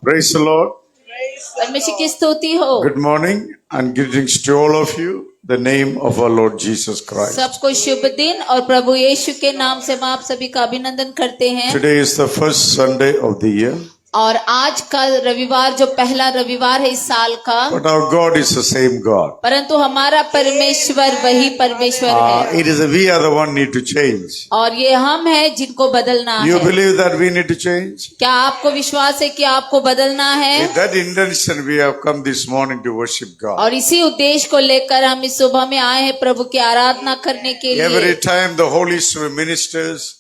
Praise the Lord. परमेश्वर की स्तुति हो। Good morning and greetings to all of you. The name of our Lord Jesus Christ. सबको शुभ दिन और प्रभु यीशु के नाम से हम आप सभी का अभिनंदन करते हैं। Today is the first Sunday of the year. और आज का रविवार जो पहला रविवार है इस साल का, But our God is the same God. परंतु हमारा परमेश्वर वही परमेश्वर है। It is we are the one need to change. और ये हम हैं जिनको बदलना You है। believe that we need to change? क्या आपको विश्वास है कि आपको बदलना है? With that intention we have come this morning to worship God. और इसी उद्देश्य को लेकर हम इस सुबह में आए हैं प्रभु की आराधना करने के Every लिए। time the Holy Spirit ministers,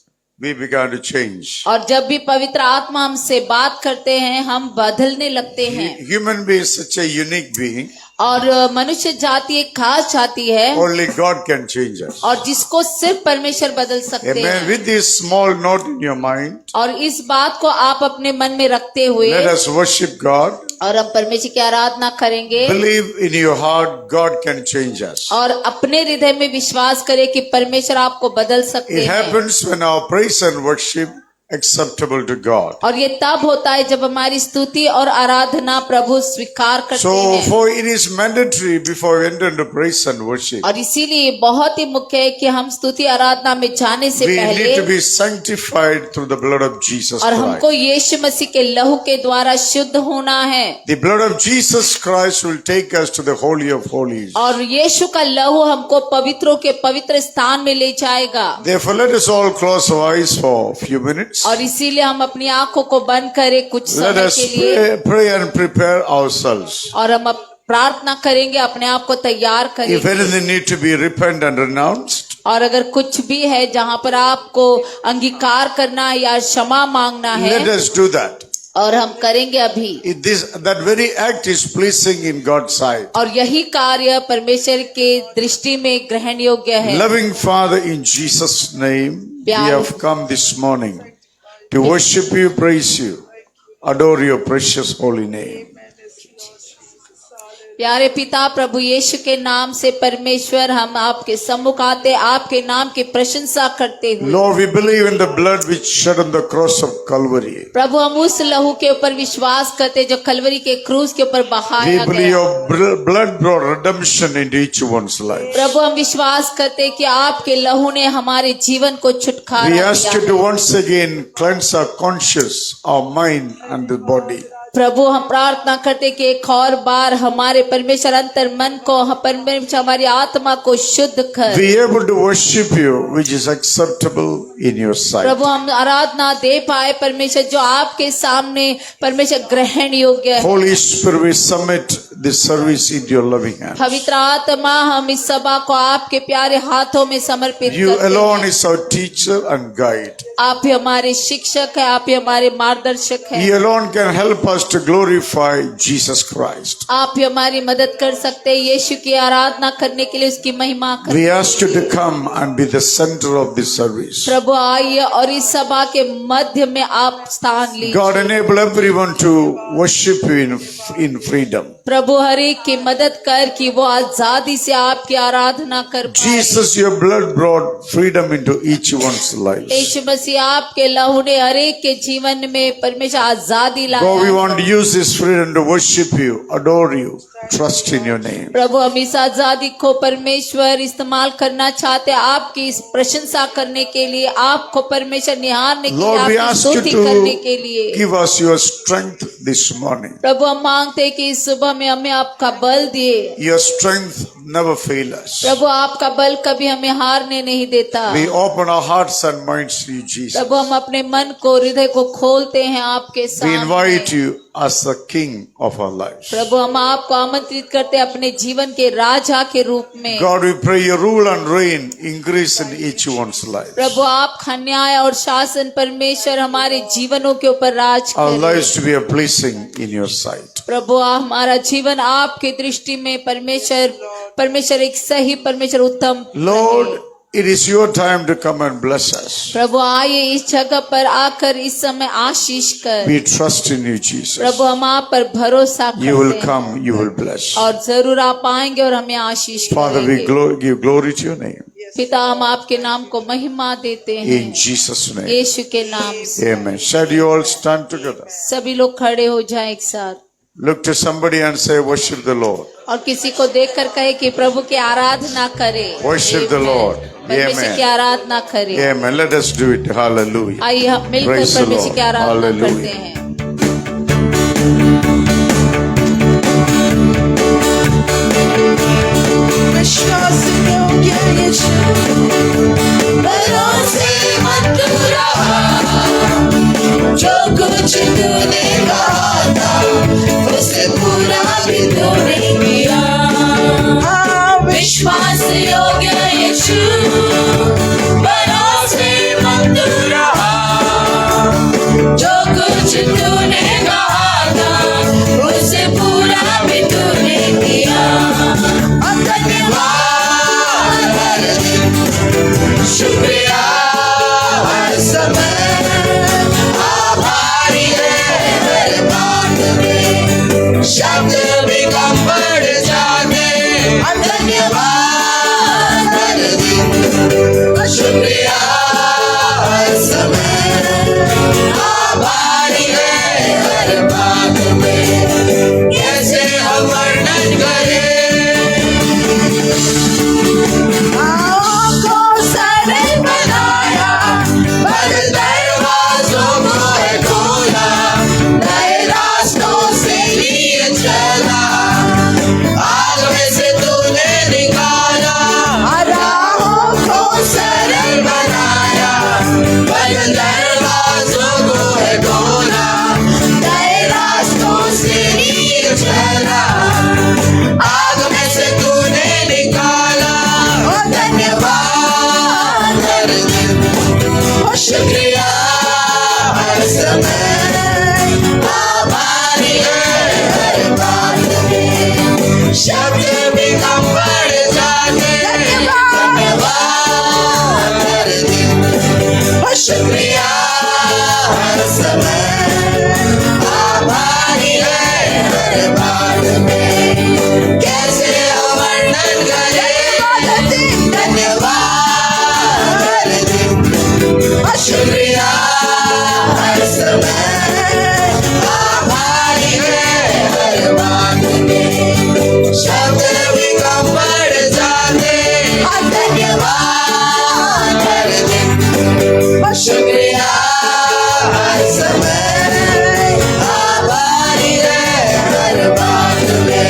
we began to change. और जब भी पवित्र आत्मा हमसे बात करते हैं हम बदलने लगते हैं। Human being is such a unique being. और मनुष्य जाति एक खास जाति है Only God can change us. और जिसको सिर्फ परमेश्वर बदल सकते Amen. हैं। With this small note in your mind, और इस बात को आप अपने मन में रखते हुए let us worship God. और हम परमेश्वर की आराधना करेंगे। Believe in your heart, God can change us. और अपने हृदय में विश्वास करें कि परमेश्वर आपको बदल सकते It हैं। happens when our praise and worship acceptable to God. और ये तब होता है जब हमारी स्तुति और आराधना प्रभु स्वीकार करते So, हैं। for it is mandatory before we enter into praise and worship, और इसीलिए बहुत ही मुख्य है कि हम स्तुति आराधना में जाने से we need to पहले be sanctified through the blood of Jesus और हमको Christ. यीशु मसीह के लहू के द्वारा शुद्ध होना है। The blood of Jesus Christ will take us to the Holy of Holies. और यीशु का लहू हमको पवित्रों के पवित्र स्थान में ले जाएगा। Therefore, let us all close our eyes for a few minutes. और इसीलिए हम अपनी आंखों को बंद करें कुछ Let समय us के लिए pray and prepare ourselves. और हम प्रार्थना करेंगे, अपने आप को तैयार If करेंगे। anything need to be repent and renounced, और अगर कुछ भी है जहाँ पर आपको अंगीकार करना है या क्षमा मांगना let है us do that. और हम करेंगे अभी। That very act is pleasing in God's sight. और यही कार्य परमेश्वर के दृष्टि में ग्रहण योग्य है। Loving Father, in Jesus' name, we have come this morning to worship you, praise you, adore your precious holy name. प्यारे पिता प्रभु यीशु के नाम से परमेश्वर हम आपके सम्मुख आते आपके नाम की प्रशंसा करते हुए। Lord, we believe in the blood which shed on the cross of Calvary. प्रभु हम उस लहू के ऊपर विश्वास करते जो कलवरी के क्रूस के ऊपर We बहाया believe गया। your blood brought redemption into each one's life. प्रभु हम विश्वास करते कि आपके लहू ने हमारे जीवन को We छुटकारा ask you दिया। to once again cleanse our conscience, our mind and the body. प्रभु हम प्रार्थना करते कि एक और बार हमारे परमेश्वर अंतर मन को परमेश्वर हमारी आत्मा को शुद्ध कर। Be able to worship you which is acceptable in your sight. प्रभु हम आराधना दे पाए परमेश्वर जो आपके सामने परमेश्वर ग्रहण योग्य है। Holy Spirit, we submit this service into your loving hands. पवित्र आत्मा हम इस सभा को आपके प्यारे हाथों में समर्पित You करते alone हैं। is our teacher and guide. आप ही हमारे शिक्षक है, आप ही हमारे मार्गदर्शक है। You alone can help us to glorify Jesus Christ. आप ही हमारी मदद कर सकते हैं यीशु की आराधना करने के लिए, उसकी महिमा कर। We ask you to come and be the center of this service. प्रभु आइए और इस सभा के मध्य में आप स्थान लीजिए। God, enable everyone to worship you in freedom. प्रभु हर एक की मदद कर कि वो आजादी से आपकी आराधना कर पाए। Jesus, your blood brought freedom into each one's life. यीशु मसीह आपके लहू ने हर एक के जीवन में परमेश्वर आजादी God, we लाया। want to use this freedom to worship you, adore you, trust in your name. प्रभु हम इस आजादी को परमेश्वर इस्तेमाल करना चाहते हैं आपकी इस प्रशंसा करने के लिए, आपको परमेश्वर निहारने के लिए, Lord, we आपकी ask you स्तुति करने के to लिए। give us your strength this morning. प्रभु हम मांगते हैं कि इस सुबह में हमें आपका बल दिए। Your strength never fail us. प्रभु आपका बल कभी हमें हारने नहीं देता। We open our hearts and minds to you, Jesus. प्रभु हम अपने मन को हृदय को खोलते हैं आपके We सामने। invite you as the King of our lives. प्रभु हम आपको आमंत्रित करते हैं अपने जीवन के राजा के रूप में। God, we pray your rule and reign increase in each one's life. प्रभु आपका न्याय और शासन परमेश्वर हमारे जीवनों के ऊपर राज Our करे। lives to be a pleasing in your sight. प्रभु हमारा जीवन आपकी दृष्टि में परमेश्वर एक सही परमेश्वर उत्तम। Lord, it is your time to come and bless us. प्रभु आइए इस जगह पर आकर इस समय आशीष कर। We trust in you, Jesus. प्रभु हम आप पर भरोसा You will करते हैं come, you will bless. और जरूर आप आएंगे और हमें आशीष Father, we करेंगे। give glory to your name. पिता हम आपके नाम को महिमा देते हैं In Jesus' name. यीशु के नाम से। Amen. Shall you all stand together? सभी लोग खड़े हो जाएं एक साथ Look to somebody and say, worship the Lord. और किसी को देखकर कहे कि प्रभु की आराधना करें। Worship the Amen. Lord. परमेश्वर Amen. की आराधना करें। Amen. Let us do it. Hallelujah. आइए हम मिलकर Praise the परमेश्वर की Lord. आराधना Hallelujah. करते हैं। विश्वास योग्य यीशु भरोसे मत रहा जो कुछ तूने कहा था उसे पूरा भी तूने किया विश्वास योग्य यीशु भरोसे मत रहा जो कुछ तूने कहा था उसे पूरा भी तूने किया शुक्रिया हर समय आभारी है हर बात में शब्द भी कम पड़ जाते धन्यवाद हर दिन शुक्रिया हर समय आभारी है हर बात में कैसे हम वर्णन करें शुक्रिया हर समय आभारी है हर बात में शब्द भी कम पड़ जाते धन्यवाद हर दिन शुक्रिया हर समय आभारी है हर बात में कैसे वर्णन करें धन्यवाद शुक्रिया हर समय आभारी है हर बात में शब्द भी कम पड़ जाते धन्यवाद हर दिन शुक्रिया हर समय आभारी है हर बात में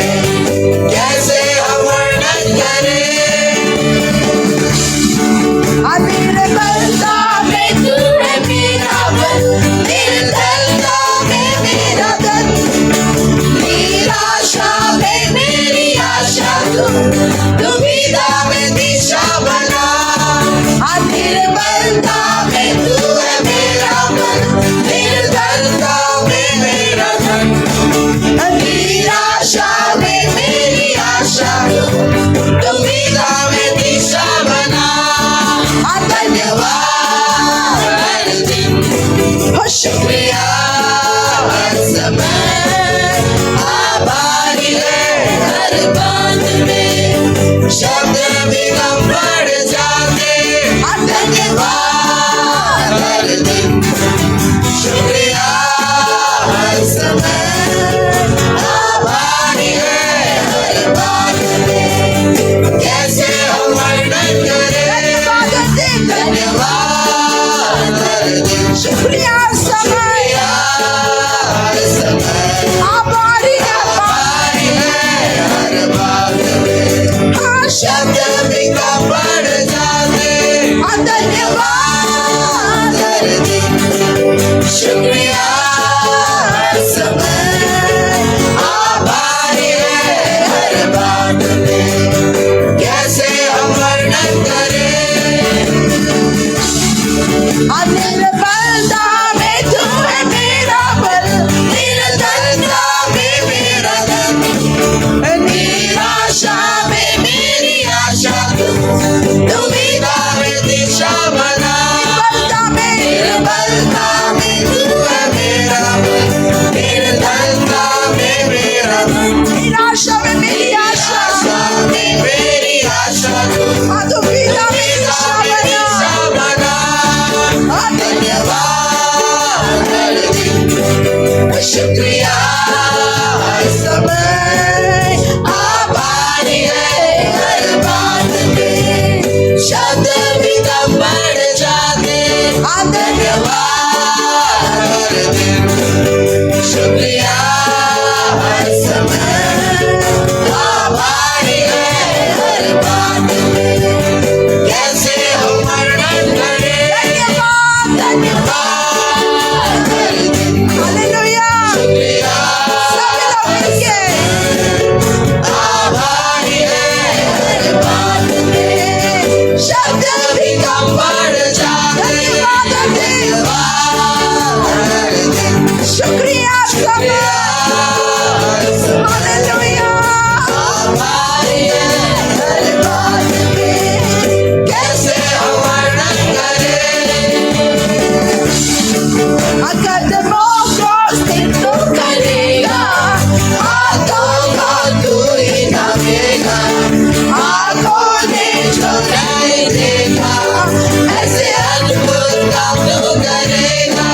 कैसे हम वर्णन करें दुविधा में दिशा बना निर्बलता में तू है मेरा मन निर्धनता में मेरा धन निराशा में मेरी आशा दुविधा में दिशा बना धन्यवाद हर दिन शुक्रिया हर समय आभारी है हर बात में शब्द भी कम पड़ जाते धन्यवाद हर दिन शुक्रिया हर समय आभारी है हर बात में हालेलुया आभारी है हर बात में कैसे हम वर्णन करें कदमों को स्थिर तू करेगा हाथों को तू ही थामेगा आंखों ने जो नहीं देखा ऐसे अद्भुत काम तू करेगा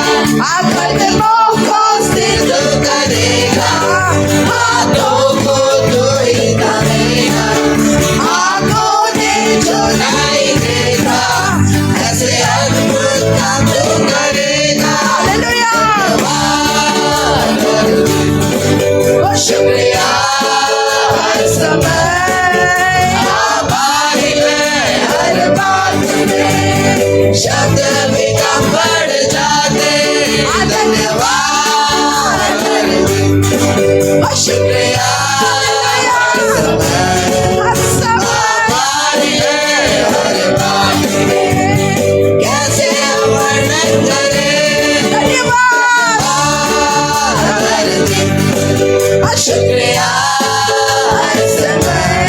कदमों को स्थिर तू करेगा हाथों को तू ही थामेगा आंखों ने जो नहीं देखा ऐसे अद्भुत काम तू करेगा हालेलुया वो शुक्रिया हर समय आभारी है हर बात में शब्द भी कम पड़ जाते धन्यवाद वो शुक्रिया हर समय आभारी है हर बात में कैसे हम वर्णन करें धन्यवाद हर दिन शुक्रिया हर समय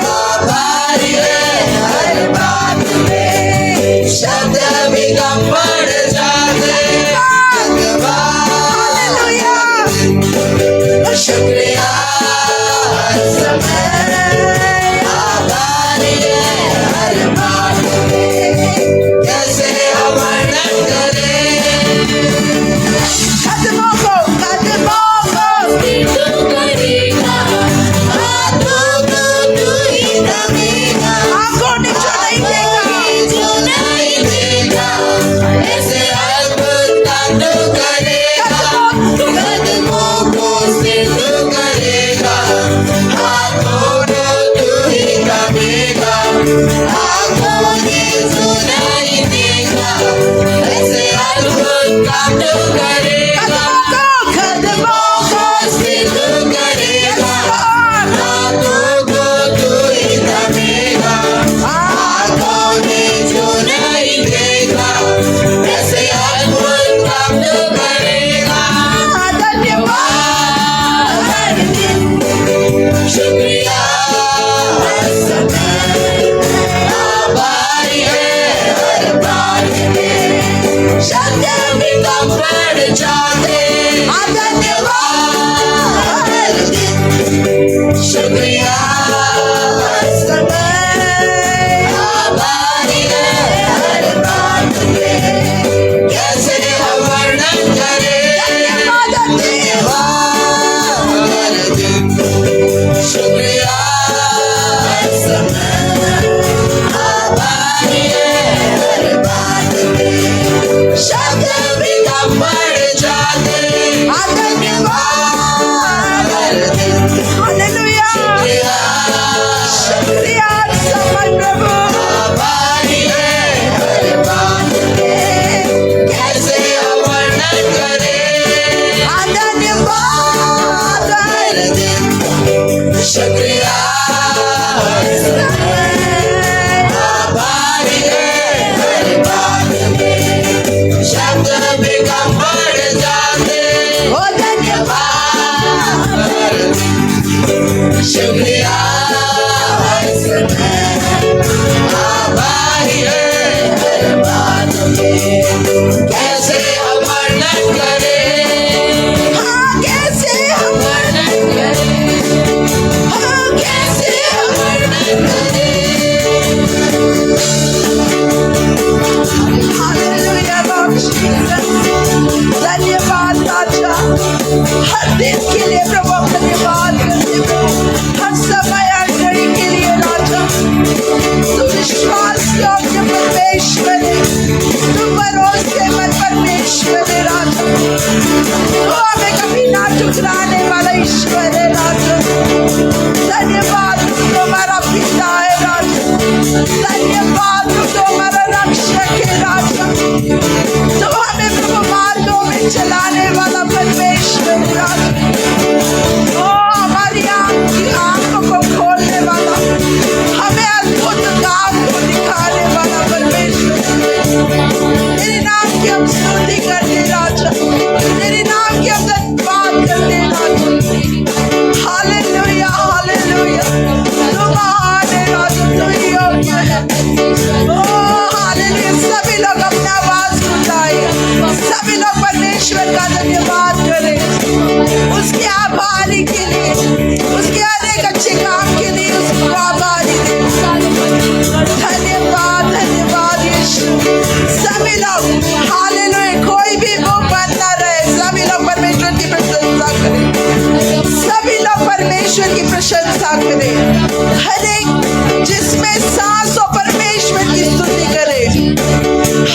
आभारी है हर बात में शब्द भी कम पड़ जाते धन्यवाद शुक्रिया हर समय आभारी है हर बात में कैसे हम वर्णन करें कदमों को तू करेगा हाथों को तू ही थामेगा आंखों ने जो नहीं देगा ऐसे अद्भुत काम तू करेगा कदमों को स्थिर तू करेगा हाथों को तू ही थामेगा आंखों ने जो नहीं देखा ऐसे अद्भुत काम तू करेगा कदमों को स्थिर तू करेगा हाथों को तू ही थामेगा आंखों ने जो नहीं देखा ऐसे अद्भुत काम तू करेगा धन्यवाद हर दिन शुक्रिया हर समय आभारी है हर बात में शब्द भी कम पड़ जाते धन्यवाद हर दिन शुक्रिया हर समय आभारी है हर बात में कैसे हम वर्णन करें धन्यवाद हर दिन शुक्रिया हर समय आभारी है हर बात में शब्द भी कम पड़ जाते धन्यवाद हर दिन हालेलुया शुक्रिया समय प्रभु आभारी है हर बात में कैसे हम वर्णन करें धन्यवाद हर दिन शुक्रिया हर समय आभारी है हर बात में शब्द भी कम पड़ जाते धन्यवाद हर दिन शुक्रिया हर समय आभारी है हर बात में कैसे हम वर्णन करें कैसे हम वर्णन करें कैसे हम वर्णन करें हालेलुया लॉर्ड जीसस धन्यवाद राजा हर दिन के लिए प्रभु धन्यवाद करते हैं हर परमेश्वर की प्रशंसा करे, हर एक जिसमें सांस हो परमेश्वर की स्तुति करे।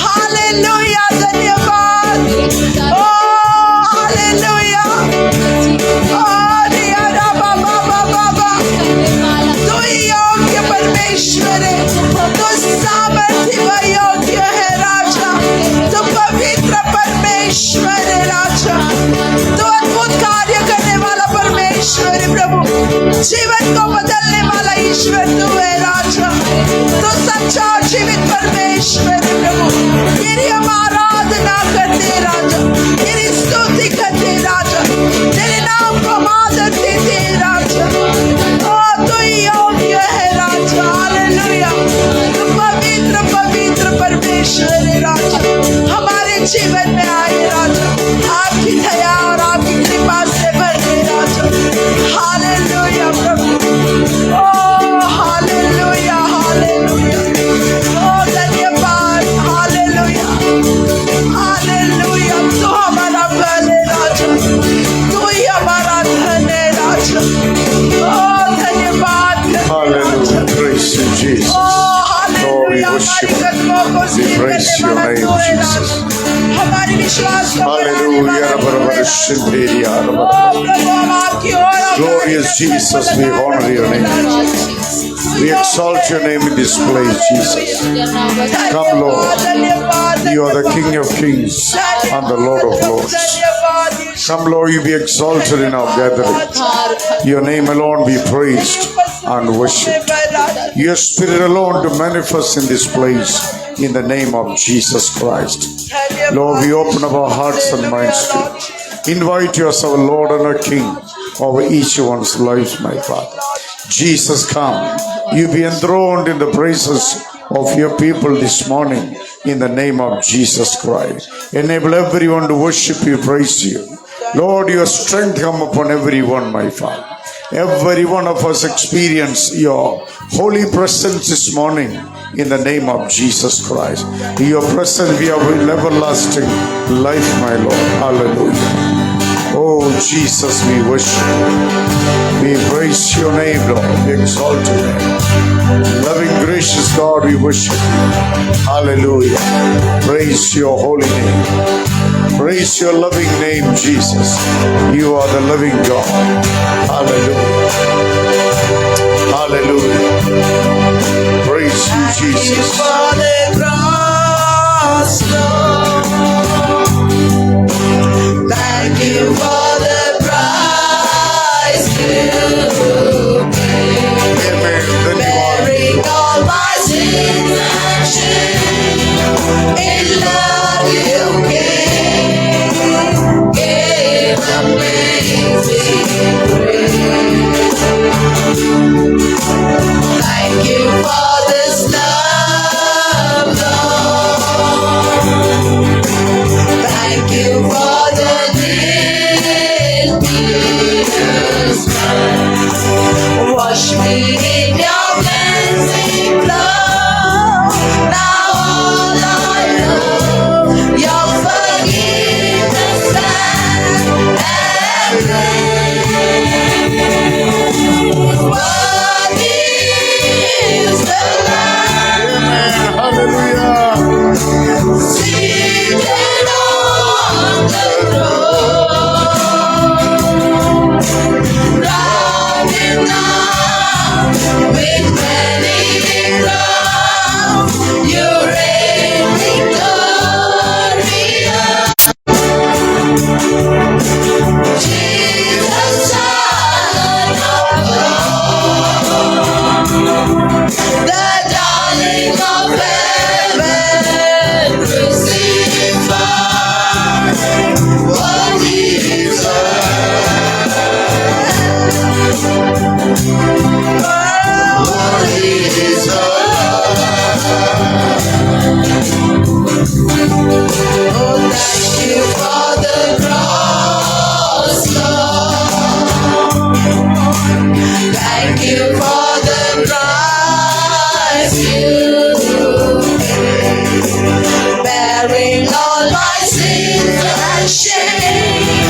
हालेलुया, धन्यवाद। ओ हालेलुया, ओ रिया रा बाबा बाबा बा, तू योग्य परमेश्वर है, तू सामर्थी व योग्य है राजा, तू पवित्र परमेश्वर है राजा, तू अद्भुत कार्य करने वाला परमेश्वर है प्रभु, जीवन को बदलने वाला ईश्वर तू है राजा, तू सच्चा और जीवित परमेश्वर है प्रभु। तेरी हम आराधना करते राजा, तेरी स्तुति करते राजा, तेरे नाम को हम आदर देते राजा। ओ तू योग्य है राजा, हालेलुया, तू पवित्र पवित्र परमेश्वर है राजा। हमारे जीवन में आए राजा, आपकी दया और आपकी कृपा से भर दे राजा। हालेलुया प्रभु, ओ हालेलुया हालेलुया, ओ धन्यवाद, हालेलुया हालेलुया। तू हमारा बल है राजा, तू ही हमारा धन है राजा। ओ धन्यवाद Hallelujah. Praise you, Jesus. Lord, we worship you. We praise your name, Jesus. हमारे विश्वास को Hallelujah. Glorious Jesus, we honor your name. We exalt your name in this place, Jesus. Come, Lord. You are the King of kings and the Lord of lords. Come, Lord, you be exalted in our gathering. Your name alone be praised and worshipped. Your spirit alone to manifest in this place in the name of Jesus Christ. Lord, we open up our hearts and minds to you. Invite you as our Lord and our King over each one's lives, my Father. Jesus, come. You be enthroned in the praises of your people this morning in the name of Jesus Christ. Enable everyone to worship you, praise you. Lord, your strength come upon everyone, my Father. Every one of us experience your holy presence this morning in the name of Jesus Christ. In your presence we have everlasting life, my Lord. Hallelujah. Oh Jesus, we worship you. We praise your name, Lord. We exalt your name. Loving, gracious God, we worship you. Hallelujah. Praise your holy name. Praise your loving name, Jesus. You are the living God. Hallelujah. Hallelujah. Praise you, Jesus. For the cross, Lord. Thank you for the price you paid, Amen. bearing all my sins and shame. In love you gave amazing grace. Thank you for this love, Lord. Thank you for the Jesus Christ. Wash me in your cleansing blood. Now all I know, your forgiveness and grace. Worthy is the Lamb Hallelujah. seated on the throne, riding on with many crowns. You reign victorious, Jesus, Son of God, the darling of heaven, crucified. What he deserved, what he deserved. Oh, thank you for the cross, Lord. Thank you for the price you paid, bearing all my sins and shame.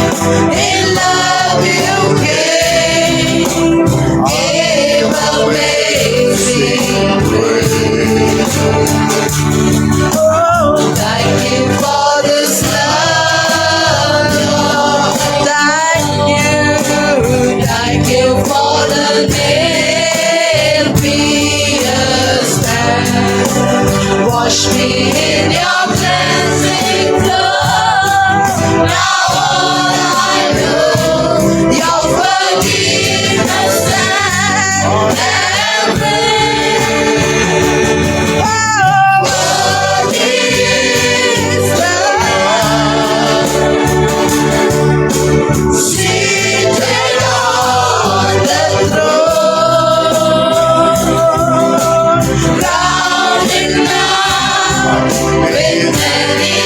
In love you gave in your cleansing flow. Now all I know, your forgiveness and embrace. Oh, worthy is the Lamb, seated on the throne, crowning now with many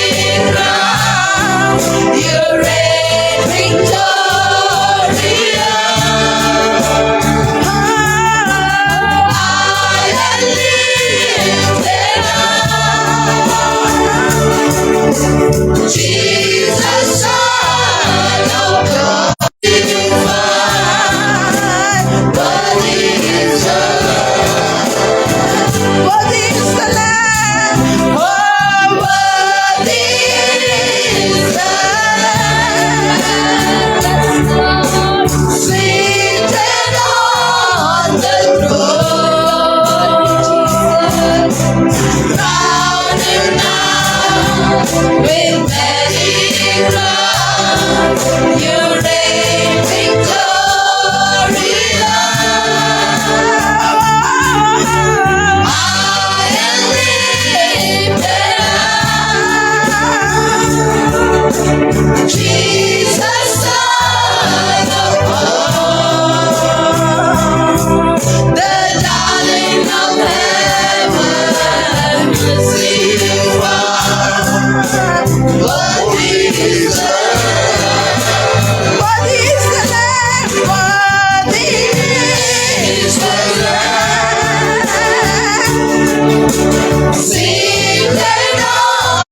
crowns. You reign victorious. High and lifted up, Jesus, Son of God, divine. Worthy is the Lamb. Oh, worthy is the Lamb, seated on the throne, crowned now with many crowns. You reign victorious. High and lifted up, Jesus, Son of God, the darling of heaven, receive worthy is the Lamb. Worthy is the Lamb. Worthy is the Lamb, seated on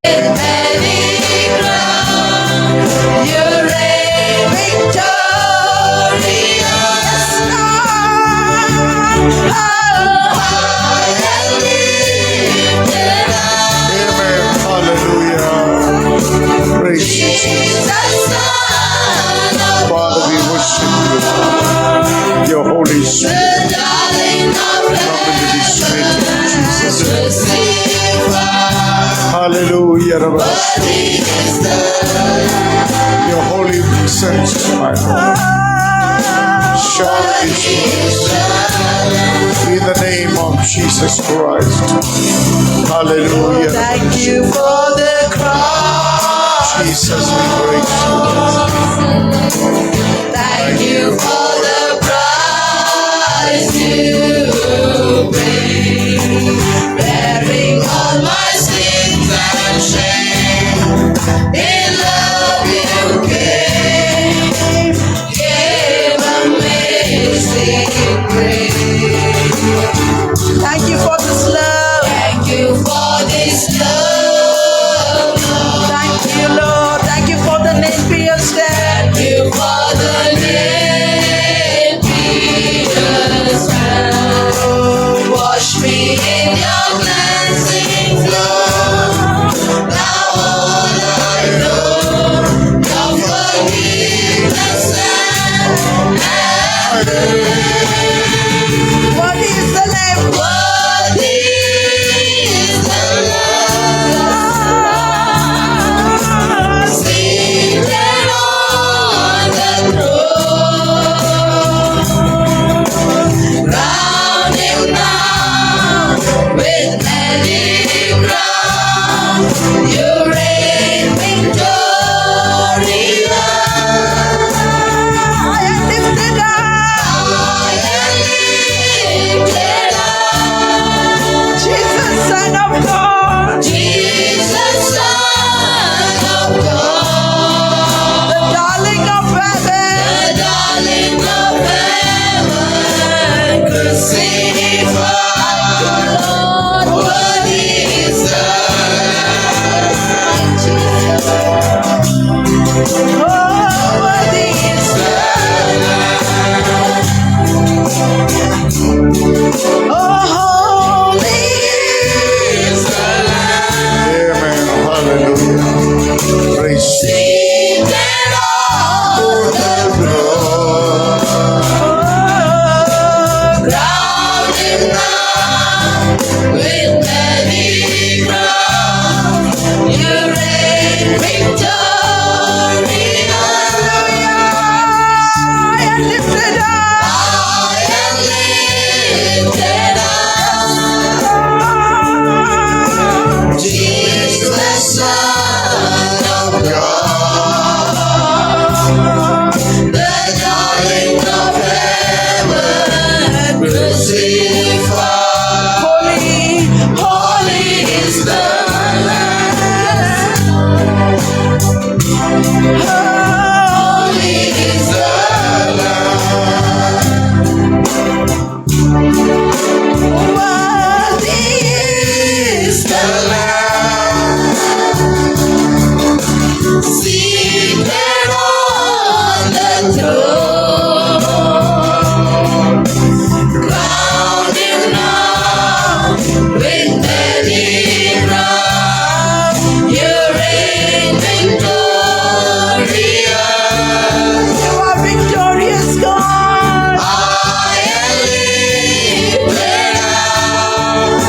with many crowns. You reign victorious. Oh, high and lifted up, Amen. Hallelujah. Praise you, Jesus. Jesus, Son of Father, we worship you. Your Holy Spirit. the darling of Come into this meeting, Jesus. receive Hallelujah. worthy is the Your holy presence, my Lord. Shout this in the name of Jesus Christ. Hallelujah. Thank you for the cross. Jesus, we praise you. Thank you for the price you paid, bearing all my sins and shame. In love you gave amazing grace. Thank you for this love. Thank you for this love. Thank you, Lord. Thank you for the name pierced. Thank you for the name pierced. Wash me in your cleansing flow. Now all I know, your forgiveness and worthy is the Lamb. Worthy is the Lamb, seated on the throne, crowned him now with many crowns. You reign victorious. High and lifted up. High and lifted up. Jesus, Son of God. Jesus, Son of God. The darling of heaven. The darling of heaven. Crucified. Worthy is the Lamb. Oh, worthy is the Lamb. Oh, holy is the Lamb. Amen. Hallelujah. Praise you. Seated on the throne, crowned him now Holy is the worthy is the Lamb, seated on the throne, crowned him now with many crowns. You reign victorious. You are victorious, God. I am lifted up,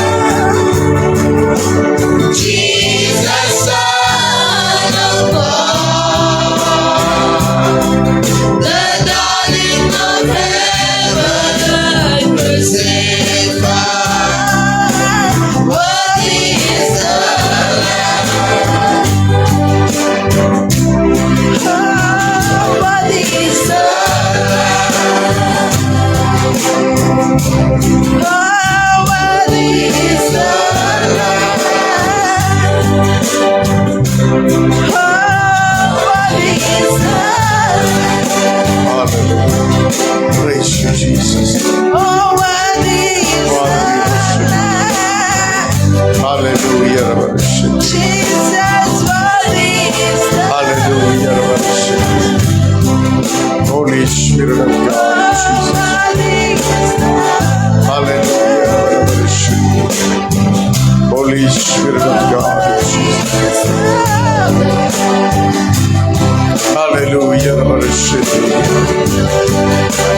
Jesus, Son of God, the darling of heaven, crucified. Worthy is the Lamb. Worthy is the Lamb. Worthy is the Lamb. Worthy is the Lamb. Hallelujah. Praise you, Jesus. Oh, worthy is the Lamb. Hallelujah. Jesus, worthy is the Hallelujah. Holy Spirit of God, Jesus. worthy is the Hallelujah. Holy Spirit of God, Jesus. Hallelujah.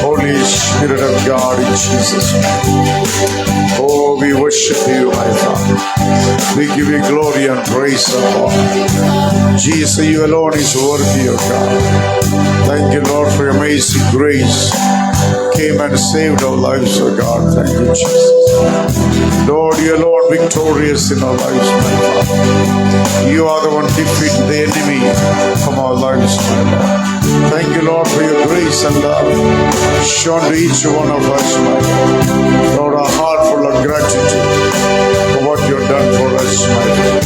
Holy Spirit of God, in Jesus' name. Oh, we worship you, my Father. We give you glory and praise, O Lord. Jesus, you alone is worthy, O God. Thank you, Lord, for your amazing grace. Came and saved our lives, O God. Thank you, Jesus. Lord, you alone victorious in our lives, my Father. You are the one defeating the enemy from our lives, my Lord. Thank you, Lord, for your grace and love shown to each one of us, my Lord. Lord, our heart full of gratitude for what you have done for us, my Lord.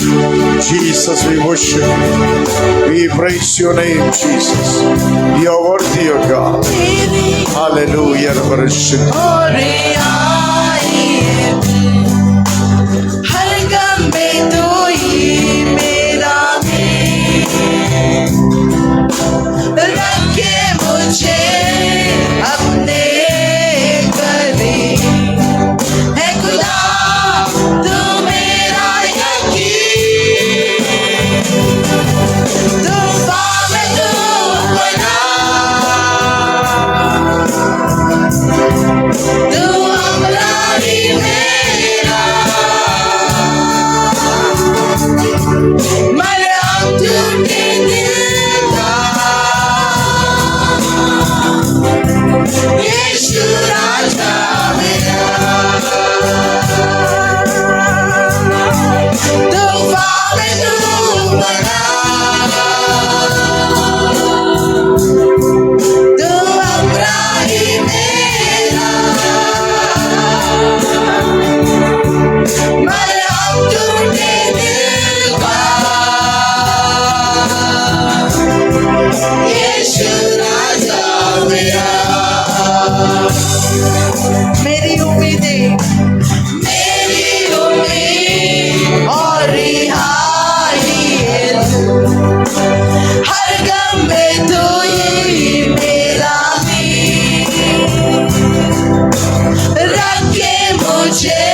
Jesus, we worship you. We praise your name, Jesus. You are worthy, O God. Hallelujah. हर गम में तू ही मेरा रखे मुझे अपने करीब है खुदा तू मेरा यकीन तूफान में तू बना तू अपना ही मेरा मरहम टूटे दिल का यीशु राजा मेरा तूफान में तू बना तू अपना ही मेरा मरहम टूटे दिल का यीशु राजा मेरा मेरी उम्मीदें और रिहाई है तू हर गम में तू ही मेरा रखे मुझे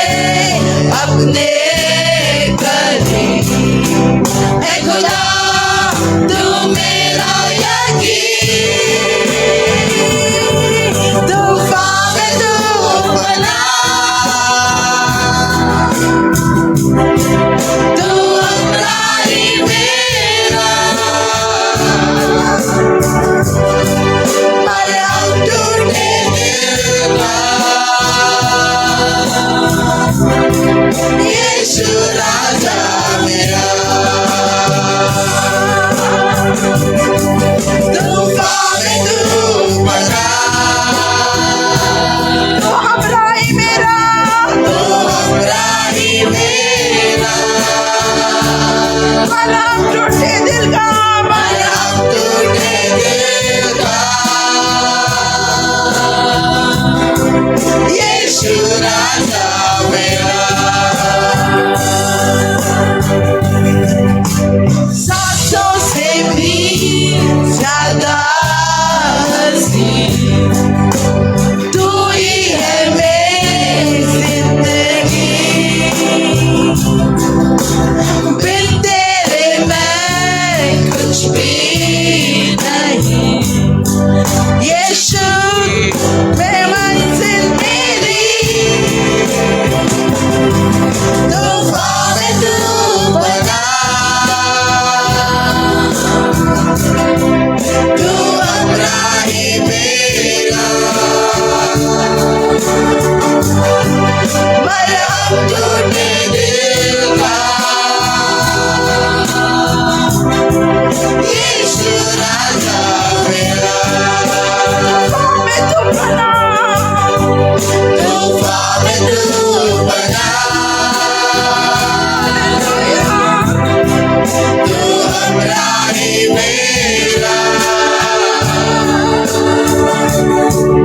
अपने करीब है खुदा तू मेरा यकीन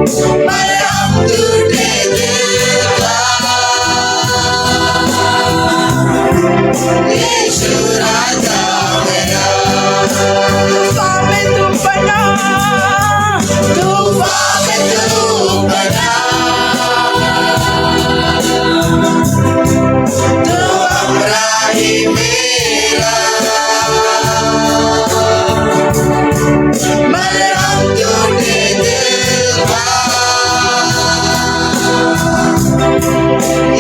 मरहम टूटे दिल का यीशु राजा मेरा तूफान में तू बना तूफान में तू बना तू हमरा ही मेरा मरहम टूटे दिल का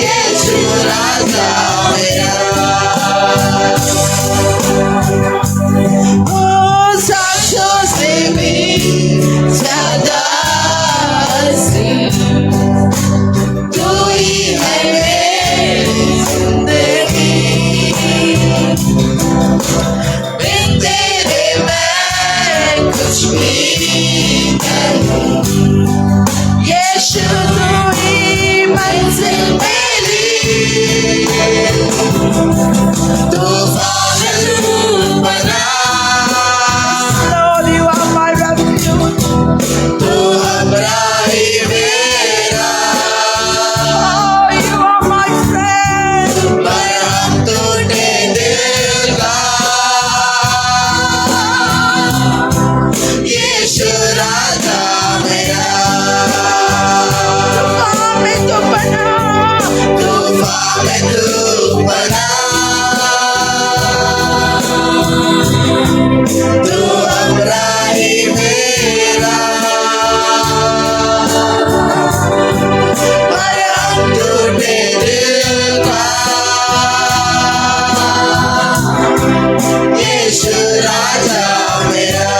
यीशु राजा मेरा ओ साक्षों से भी ज्यादा हसीन तू ही है मेरी जिंदगी बिन तेरे मैं कुछ भी नहीं यीशु तू ही मंजिल मेरी तूफान बना Lord, you are my refuge. तू हमरा ही मेरा Oh, you are my friend. मरहम टूटे दिल का यीशु राजा मेरा तूफान में तू बना तूफान में तू बना तू हमरा ही मेरा मरहम टूटे दिल का यीशु राजा मेरा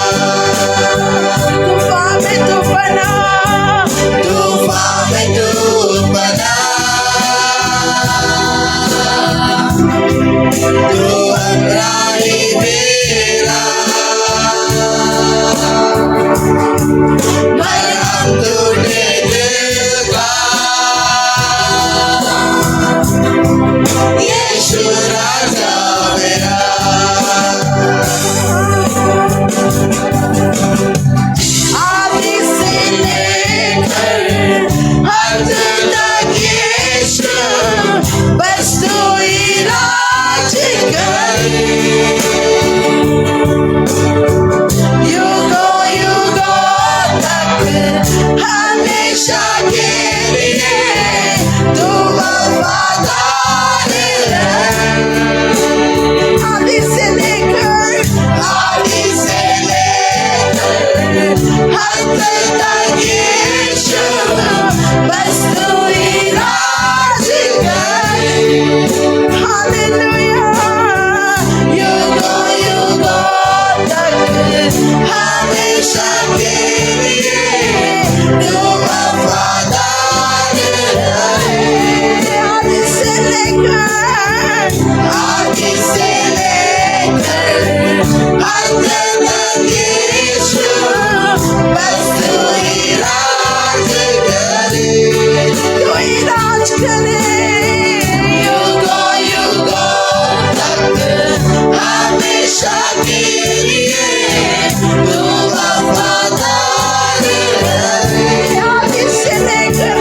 तूफान में तू बना तूफान में तू बना तू हमरा ही मेरा मरहम टूटे दिल का यीशु राजा मेरा आदि से लेकर अंत तक यीशु बस तू ही राज कर युगों तक हमेशा के लिए तू वफादार है आदि से लेकर अंत तक यीशु बस तू ही राज कर हालेलुया युगों तक हमेशा के लिए तू वफादार रहे आदि से लेकर अंत तक यीशु बस तू ही राज करे युगों तक हमेशा के लिए तू वफादार रहे आदि से लेकर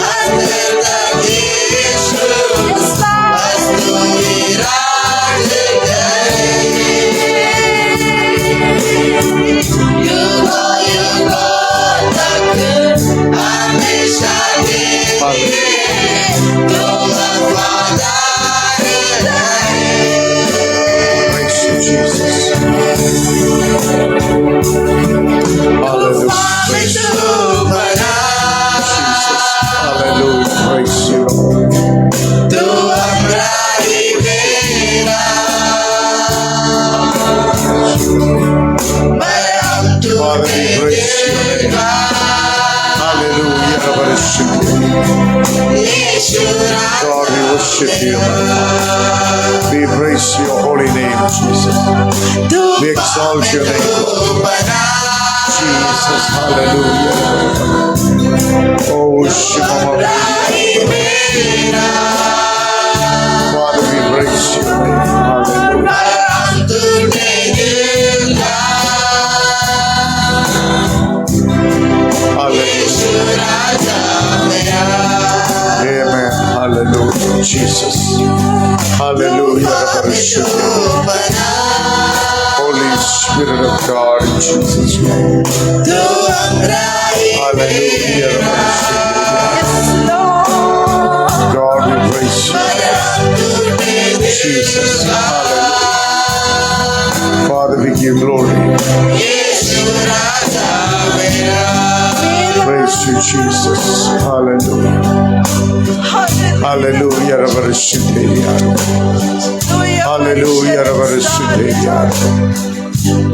अंत तक यीशु बस तू ही राज करे युगों तक हमेशा के लिए तू वफादार रहे Praise you, Jesus. Hallelujah. Praise you, Jesus. Hallelujah. Praise you, Lord. तू हमरा ही मेरा मरहम Father, we टूटे praise you. दिल का Hallelujah. I worship you. Yeshu God, we worship you. Raja We praise your holy name, Jesus. तू We exalt your name, Lord. बना Jesus. Hallelujah. Oh, Shema. हमरा ही मेरा Father, we praise you. Hallelujah. मरहम टूटे दिल का Jesus' name. तू हमराई Hallelujah. Yes, Lord. God, we praise you. Jesus. Hallelujah. Father, we give glory. Praise you, Jesus. Hallelujah. Hallelujah. Hallelujah.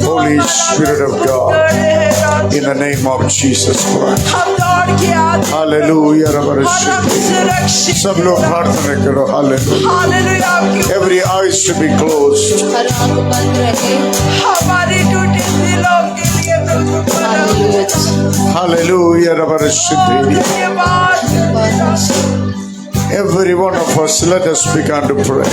Holy Spirit of God, in the name of Jesus Christ. हम दौड़ के आते Hallelujah. और हम सुरक्षित सब लोग प्रार्थना करो. Hallelujah. हालेलुया आपकी Every eyes to be closed. हर आंख बंद रहे हमारी टूटी दिलों के लिए प्रभु Hallelujah. धन्यवाद Every one of us, let us begin to pray.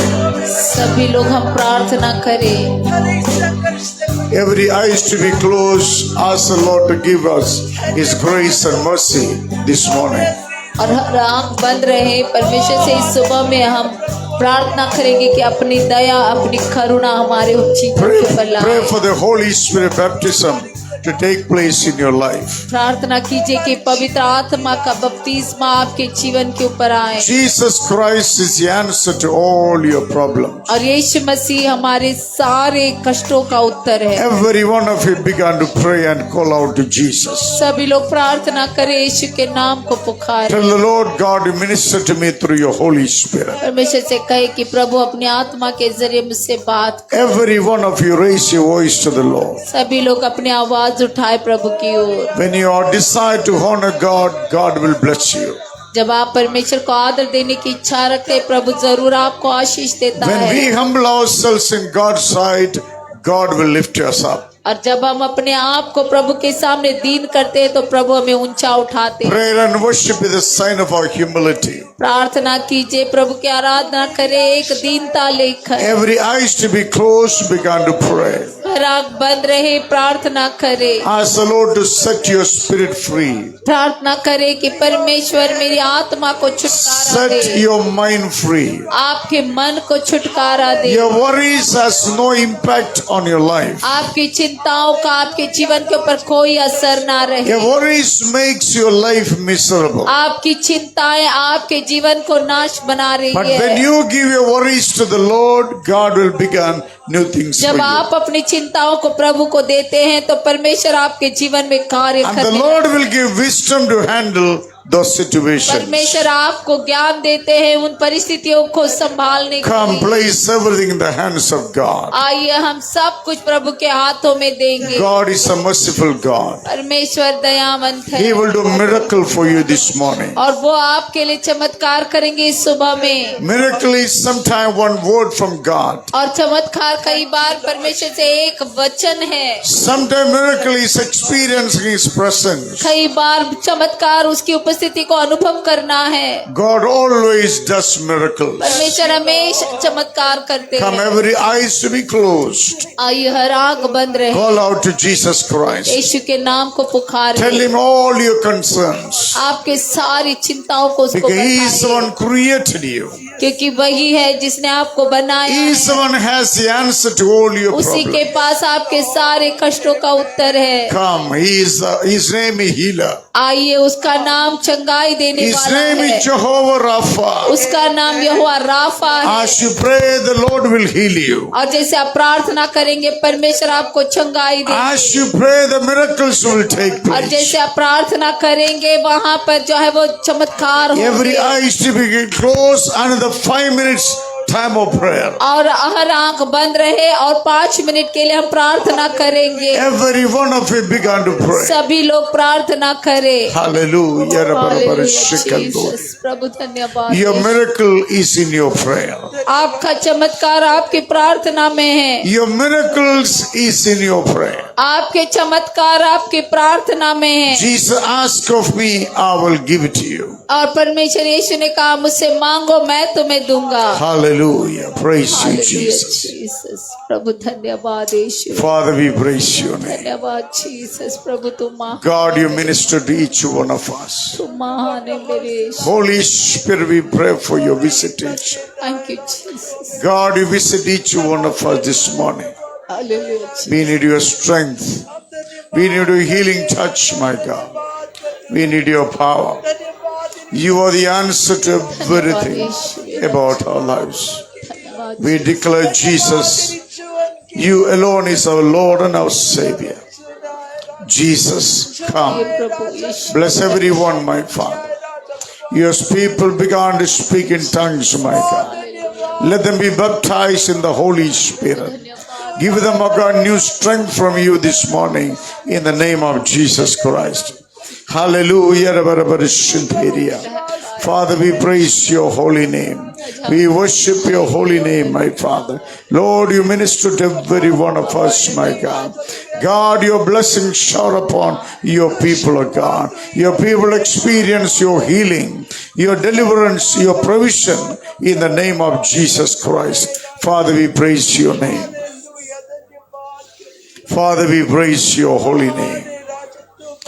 सभी लोग हम प्रार्थना करें हर एक संघर्ष से Every eyes to be closed. Ask the Lord to give us His grace and mercy this morning. और हर आंख बंद रहे परमेश्वर से इस सुबह में हम प्रार्थना करेंगे कि अपनी दया अपनी करुणा हमारे जीवन Pray, के ऊपर pray लाए for the Holy Spirit baptism to take place in your life. प्रार्थना कीजिए कि पवित्र आत्मा का बपतिस्मा आपके जीवन के ऊपर आए Jesus Christ is the answer to all your problems. और यीशु मसीह हमारे सारे कष्टों का उत्तर है Every one of you began to pray and call out to Jesus. सभी लोग प्रार्थना करें यीशु के नाम को पुकारें Tell the Lord God to minister to me through your Holy Spirit. परमेश्वर से कहे कि प्रभु अपनी आत्मा के जरिए मुझसे बात Every one of you raise your voice to the Lord. सभी लोग अपनी आवाज उठाए प्रभु की ओर When you are decide to honor God, God will bless you. जब आप परमेश्वर को आदर देने की इच्छा रखते हैं प्रभु जरूर आपको आशीष देता When है we humble ourselves in God's sight, God will lift us up. और जब हम अपने आप को प्रभु के सामने दीन करते हैं तो प्रभु हमें ऊंचा उठाते हैं Prayer and worship is a sign of our humility. प्रार्थना कीजिए प्रभु की आराधना करें एक दीनता लेकर Every eyes to be closed, began to pray. हर आंख बंद रहे प्रार्थना करें Ask the Lord to set your spirit free. प्रार्थना करें कि परमेश्वर मेरी आत्मा को छुटकारा दे Set your mind free. आपके मन को छुटकारा दे Your worries has no impact on your life. आपकी चिंताओं का आपके जीवन के ऊपर कोई असर ना रहे Your worries makes your life miserable. आपकी चिंताएं आपके जीवन को नाश बना रही But है when you give your worries to the Lord, God will begin new things for जब you. आप अपनी चिंताओं को प्रभु को देते हैं तो परमेश्वर आपके जीवन में कार्य And the करते Lord हैं will give wisdom to handle those situations. परमेश्वर आपको ज्ञान देते हैं उन परिस्थितियों को संभालने के Come, लिए place everything in the hands of God. आइए हम सब कुछ प्रभु के हाथों में देंगे God is a merciful God. परमेश्वर दयावंत है He will do miracle for you this morning. और वो आपके लिए चमत्कार करेंगे इस सुबह में Miracle is sometimes one word from God. और चमत्कार कई बार परमेश्वर से एक वचन है Sometimes miracle is experiencing His presence. कई बार चमत्कार उसकी उपस्थिति को अनुभव करना है God always does miracles. परमेश्वर हमेशा चमत्कार करते Come, हैं every eyes to be closed. आइए हर आंख बंद रहे Call out to Jesus Christ. यीशु के नाम को Tell पुकारें Him all your concerns. आपके सारी चिंताओं को उसको Because He is the बताइए one created you. क्योंकि वही है जिसने आपको बनाया He is the है one has the answer to all your उसी के problems. पास आपके सारे कष्टों का उत्तर है Come, His name is Healer. आइए उसका नाम चंगाई देने His वाला name है is Jehovah Rapha. उसका नाम यहोवा राफा है As you pray, the Lord will heal you. और जैसे आप प्रार्थना करेंगे परमेश्वर आपको चंगाई As देंगे you pray, the miracles will take और place. जैसे आप प्रार्थना करेंगे वहां पर जो है वो चमत्कार Every होंगे eye is to be closed. Another 5 minutes time of prayer. और हर आंख बंद रहे और 5 मिनट के लिए हम प्रार्थना करेंगे Every one of you began to pray. सभी लोग प्रार्थना करें Hallelujah. Jesus, प्रभु धन्यवाद Your miracle is in your prayer. आपका चमत्कार आपकी प्रार्थना में है Your miracles is in your prayer. आपके चमत्कार आपकी प्रार्थना में है Jesus asked of me, I will give it to you. और परमेश्वर यीशु ने कहा मुझसे मांगो मैं तुम्हें दूंगा Hallelujah. Praise you, Hallelujah, Jesus. Jesus. प्रभु धन्यवाद यीशु Father, we praise your name. धन्यवाद जीसस प्रभु तुम महान God, you minister to each one of us. तुम महान है मेरे यीशु Holy Spirit, we pray for your visitation. Thank you Jesus God, you visit each one of us this morning. Hallelujah We need your strength. We need your healing touch, my God. We need your power. You are the answer to everything about our lives. We declare, Jesus, you alone is our Lord and our Savior. Jesus, come. प्रभु Yeshu Bless everyone, my Father. Your people began to speak in tongues, my God. Let them be baptized in the Holy Spirit. Give them, O God, new strength from you this morning in the name of Jesus Christ. Hallelujah. Father, we praise your holy name. We worship your holy name, my Father. Lord, you minister to every one of us, my God. God, your blessings shower upon your people, O God. Your people experience your healing, your deliverance, your provision in the name of Jesus Christ. Father, we praise your name. Father, we praise your holy name.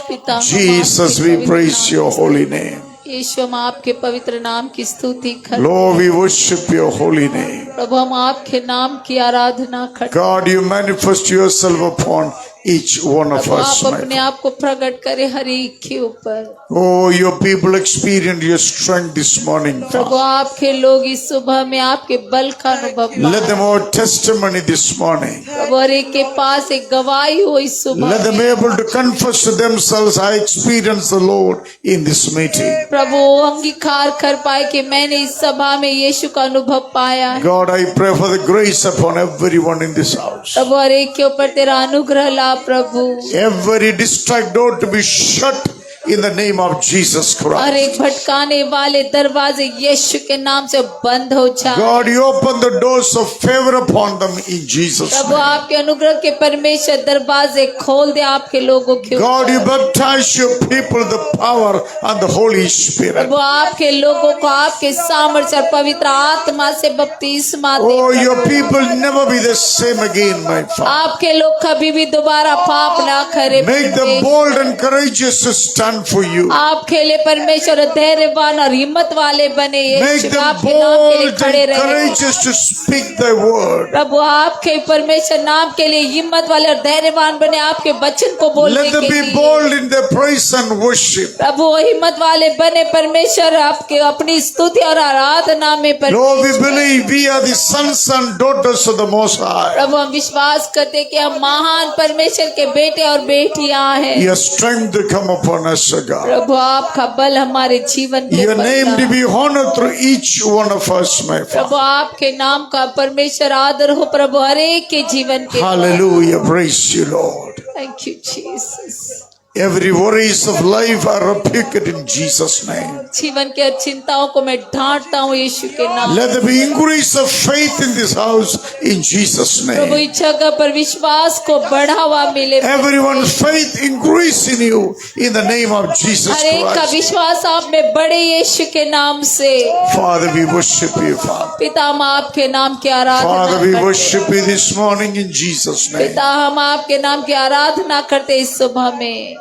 पिता Jesus, we praise your holy name. यीशु हम आपके पवित्र नाम की स्तुति करते Lord, we worship your holy name. प्रभु हम आपके नाम की आराधना करते God, you manifest yourself upon each one of Prabhu us, आप my अपने God. आप को प्रकट करें हर एक के ऊपर Oh, your people experience your strength this morning, Prabhu Father. आपके लोग इस सुबह में आपके बल का अनुभव Let पाएं। them have testimony this morning. प्रभु हर एक के पास एक गवाही हो इस सुबह Let them be able to confess to themselves, I experienced the Lord in this meeting. प्रभु वो अंगीकार कर पाए कि मैंने इस सभा में यीशु का अनुभव पाया है God, I pray for the grace upon everyone in this house. प्रभु हर एक के ऊपर तेरा अनुग्रह ला प्रभु Every distract door to be shut in the name of Jesus her Christ. एक भटकाने वाले दरवाजे यीशु के नाम से बंद हो जाए God, you open the doors of favor upon them in Jesus' Prabhu name. आपके अनुग्रह के परमेश्वर दरवाजे खोल दे आपके लोगों के God, you ऊपर baptize your people with the power and the Holy Spirit. प्रभु आपके लोगों को आपके सामर्थ्य और पवित्र आत्मा से बपतिस्मा दे Oh, your people never be the same again, my Father. आपके लोग कभी भी दोबारा पाप ना करे Make them bold and courageous to stand for you. आप खेले परमेश्वर धैर्यवान और हिम्मत वाले बने Make यीशु them आपके नाम के लिए bold खड़े and रहे courageous to speak thy word. प्रभु आपके परमेश्वर नाम के लिए हिम्मत वाले और धैर्यवान बने आपके वचन को बोलने Let them के be लिए bold in their praise and worship. प्रभु हिम्मत वाले बने परमेश्वर आपके अपनी स्तुति और आराधना में Lord, we परमेश्वर believe we are the sons and daughters of the Most High. प्रभु हम विश्वास करते हैं कि हम महान परमेश्वर के बेटे और बेटियां हैं Your strength to come upon us, O God. प्रभु आपका बल हमारे जीवन के Your ऊपर name to रहा। be honored through each one of us, my Prabhu Father. आपके नाम का परमेश्वर आदर हो प्रभु हर एक के जीवन के Hallelujah. Praise you, Lord. Thank you Jesus Every worries of life are rebuked in Jesus' name. जीवन के चिंताओं को मैं डांटता हूँ यीशु के नाम Let there be increase of faith in this house in Jesus' Prabhu name. इस जगह पर विश्वास को बढ़ावा मिले Everyone's faith increase in you in the name of Jesus हर एक का Christ. विश्वास आप में बढ़े यीशु के नाम से Father, we worship you, Father. पिता हम आपके नाम की आराधना Father, we करते worship you this morning in Jesus' name. पिता हम आपके नाम की आराधना करते इस सुबह में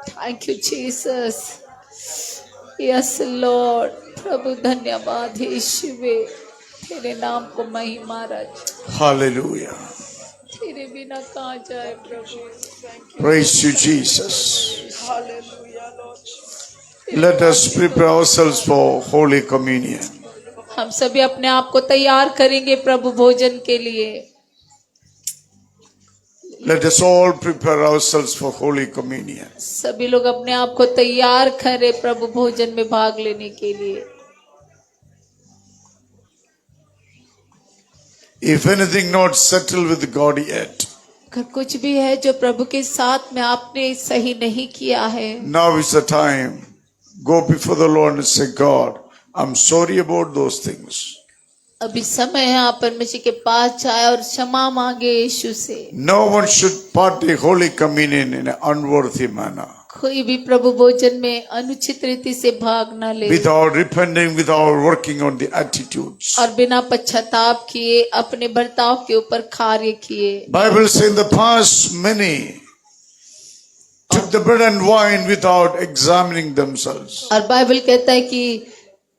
thank you Jesus yes lord प्रभु धन्यवाद यीशुवे तेरे नाम को महिमा राज Hallelujah. तेरे बिना कहाँ जाए प्रभु thank Praise you, Jesus. You Let us prepare ourselves for Holy Communion. हम सभी अपने आप को तैयार करेंगे प्रभु भोजन के लिए Let us all prepare ourselves for Holy Communion. सभी लोग अपने आप को तैयार करें प्रभु भोजन में भाग लेने के लिए If anything not settled with God yet, अगर कुछ भी है जो प्रभु के साथ में आपने सही नहीं किया है now is the time. Go before the Lord and say, God, I'm sorry about those things. अभी समय है आप परमेश्वर के पास जाए और क्षमा मांगे यीशु से No one should partake Holy Communion in an unworthy manner. कोई भी प्रभु भोजन में अनुचित रीति से भाग न ले Without repenting, without working on the attitudes. और बिना पश्चाताप किए अपने बर्ताव के ऊपर कार्य किए Bible says in the past many took the bread and wine without examining themselves. और बाइबल कहता है कि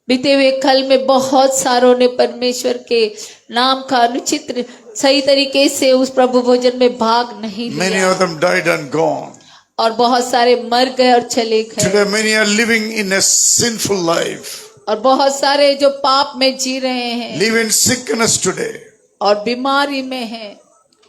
बीते हुए कल में बहुत सारों ने परमेश्वर के नाम का अनुचित सही तरीके से उस प्रभु भोजन में भाग नहीं Many लिया of them died and gone. और बहुत सारे मर गए और चले गए Today, many are living in a sinful life, और बहुत सारे जो पाप में जी रहे हैं live in sickness today. और बीमारी में हैं।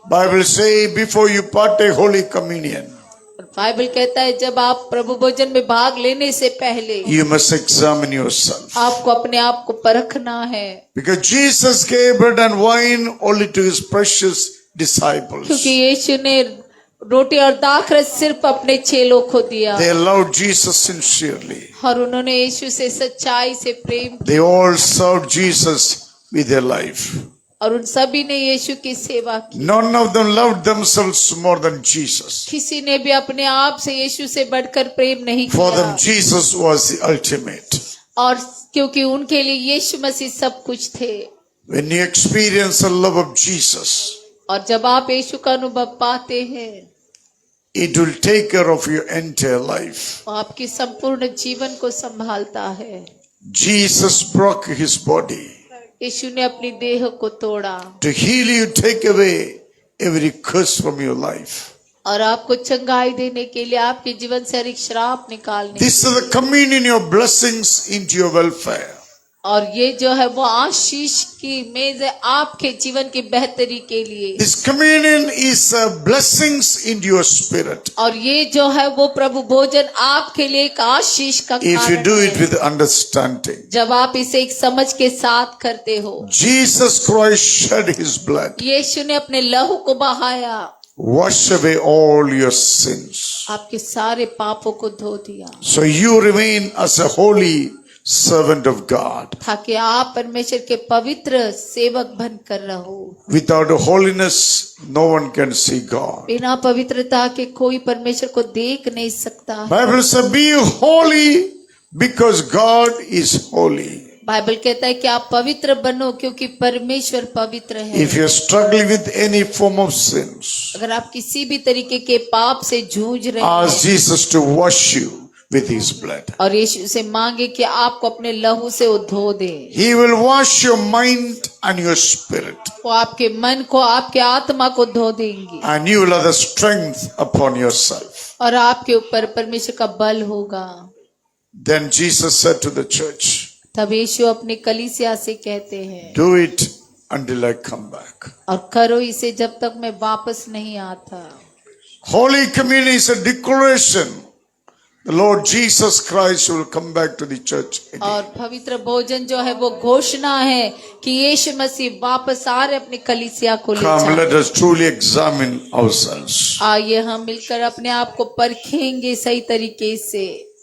Bible say before you partake Holy Communion, और बाइबल कहता है जब आप प्रभु भोजन में भाग लेने से पहले you must examine yourself. आपको अपने आप को परखना है, Because Jesus gave bread and wine only to his precious disciples. क्योंकि यीशु ने रोटी और दाखरस सिर्फ अपने चेलों को दिया They loved Jesus sincerely. और उन्होंने यीशु से सच्चाई से प्रेम They all served Jesus with their life. और उन सभी ने यीशु की सेवा की। None of them loved themselves more than Jesus. किसी ने भी अपने आप से यीशु से बढ़कर प्रेम नहीं For them, किया Jesus was the ultimate. और क्योंकि उनके लिए यीशु मसीह सब कुछ थे। When you experience the love of Jesus, और जब आप यीशु का अनुभव पाते हैं it will take care of your entire life. वो आपके संपूर्ण जीवन को संभालता है। Jesus broke his body यीशु ने अपनी देह को तोड़ा to heal you, take away every curse from your life. और आपको चंगाई देने के लिए आपके जीवन से हर एक श्राप निकालने This is the communion of blessings into your welfare. और ये जो है वो आशीष की मेज है आपके जीवन की बेहतरी के लिए। This communion is blessings into your spirit. और ये जो है वो प्रभु भोजन आपके लिए एक आशीष का If you कारण do है it with understanding. जब आप इसे एक समझ के साथ करते हो। Jesus Christ shed his blood. यीशु ने अपने लहू को बहाया, Wash away all your sins. आपके सारे पापों को धो दिया So you remain as a holy servant of God. ताकि आप परमेश्वर के पवित्र सेवक बनकर रहो। Without holiness, no one can see God. बिना पवित्रता के कोई परमेश्वर को देख नहीं सकता। Bible says, be holy because God is holy. Bible कहता है कि आप पवित्र बनो क्योंकि परमेश्वर पवित्र है। If you're struggling with any form of sins, अगर आप किसी भी तरीके के पाप से जूझ रहे ask हैं Jesus to wash you with his blood. और यीशु से मांगे कि आपको अपने लहू से वो धो दे। He will wash your mind and your spirit, वो आपके मन को आपके आत्मा को धो देंगी and you will have the strength upon yourself. और आपके ऊपर परमेश्वर का बल होगा। Then Jesus said to the church, तब यीशु अपने कलीसिया से कहते हैं do it until I come back. और करो इसे जब तक मैं वापस नहीं आता। Holy Communion is a declaration. The Lord Jesus Christ will come back to the church again. और पवित्र भोजन जो है वो घोषणा है कि यीशु मसीह वापस आ रहे अपने कलीसिया को ले Come, जाए। let us truly examine ourselves. आइए हम मिलकर अपने आप को परखेंगे सही तरीके से।